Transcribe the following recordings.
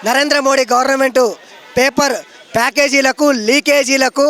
Narendra Modi government paper ప్యాకేజీలకు లీకేజీలకు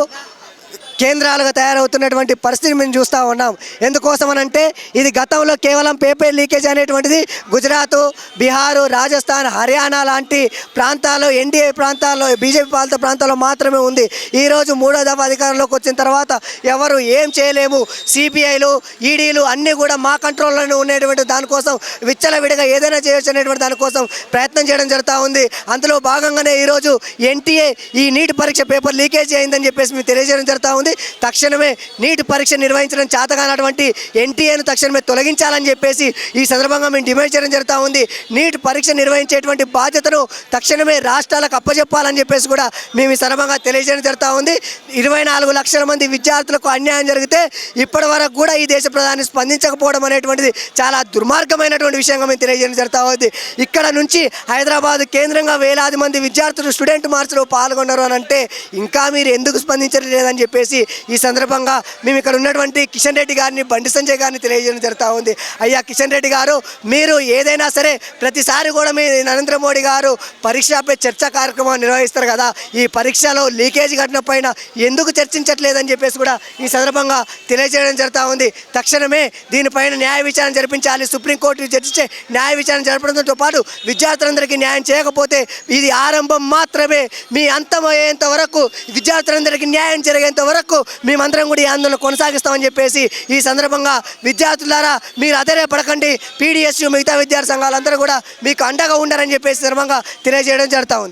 కేంద్రాలుగా తయారవుతున్నటువంటి పరిస్థితి మేము చూస్తూ ఉన్నాం. ఎందుకోసమనంటే ఇది గతంలో కేవలం పేపర్ లీకేజ్ అనేటువంటిది గుజరాత్, బీహారు, రాజస్థాన్, హర్యానా లాంటి ప్రాంతాల్లో, ఎన్డీఏ ప్రాంతాల్లో, బీజేపీ పాలిత ప్రాంతాల్లో మాత్రమే ఉంది. ఈరోజు మూడో దఫా అధికారంలోకి వచ్చిన తర్వాత ఎవరు ఏం చేయలేము, సిబిఐలు, ఈడీలు అన్నీ కూడా మా కంట్రోల్లోనే ఉండేటువంటి దానికోసం విచ్చలవిడిగా ఏదైనా చేయొచ్చు అనేటువంటి దానికోసం ప్రయత్నం చేయడం జరుగుతూ ఉంది. అందులో భాగంగానే ఈరోజు ఎన్టీఏ ఈ నీట్ పరీక్ష పేపర్ లీకేజ్ అయిందని చెప్పేసి మేము తెలియజేయడం జరుగుతూ ఉంది. తక్షణమే నీట్ పరీక్ష నిర్వహించడం చేతగానటువంటి ఎన్టీఏను తక్షణమే తొలగించాలని చెప్పేసి ఈ సందర్భంగా మేము డిమాండ్ చేయడం జరుగుతూ ఉంది. నీట్ పరీక్ష నిర్వహించేటువంటి బాధ్యతను తక్షణమే రాష్ట్రాలకు అప్పచెప్పాలని చెప్పేసి కూడా మేము ఈ సందర్భంగా తెలియజేయడం జరుగుతూ ఉంది. 24 లక్షల మంది విద్యార్థులకు అన్యాయం జరిగితే ఇప్పటి వరకు కూడా ఈ దేశ ప్రధాని స్పందించకపోవడం అనేటువంటిది చాలా దుర్మార్గమైనటువంటి విషయంగా మేము తెలియజేయడం జరుగుతూ ఉంది. ఇక్కడ నుంచి హైదరాబాద్ కేంద్రంగా వేలాది మంది విద్యార్థులు స్టూడెంట్ మార్చ్లో పాల్గొన్నారు అని అంటే ఇంకా మీరు ఎందుకు స్పందించలేదని చెప్పేసి ఈ సందర్భంగా మేము ఇక్కడ ఉన్నటువంటి కిషన్ రెడ్డి గారిని, బండి సంజయ్ గారిని తెలియజేయడం జరుగుతూ ఉంది. అయ్యా కిషన్ రెడ్డి గారు, మీరు ఏదైనా సరే ప్రతిసారి కూడా మీ నరేంద్ర మోడీ గారు పరీక్షపై చర్చా కార్యక్రమం నిర్వహిస్తారు కదా, ఈ పరీక్షలో లీకేజ్ ఘటన పైన ఎందుకు చర్చించట్లేదని చెప్పేసి కూడా ఈ సందర్భంగా తెలియజేయడం జరుగుతూ ఉంది. తక్షణమే దీనిపైన న్యాయ విచారణ జరిపించాలి. సుప్రీంకోర్టు జడ్జిచే న్యాయ విచారణ జరపడంతో పాటు విద్యార్థులందరికీ న్యాయం చేయకపోతే ఇది ఆరంభం మాత్రమే. మీ అంతమయ్యేంత వరకు, విద్యార్థులందరికీ న్యాయం జరిగేంత వరకు మేమందరం కూడా ఈ ఆందోళన కొనసాగిస్తామని చెప్పేసి ఈ సందర్భంగా విద్యార్థులారా మీరు అధైర్యపడకండి, పీడిఎస్యు మిగతా విద్యార్థి సంఘాలందరూ కూడా మీకు అండగా ఉండాలని చెప్పేసి సందర్భంగా తెలియజేయడం జరుగుతూ ఉంది.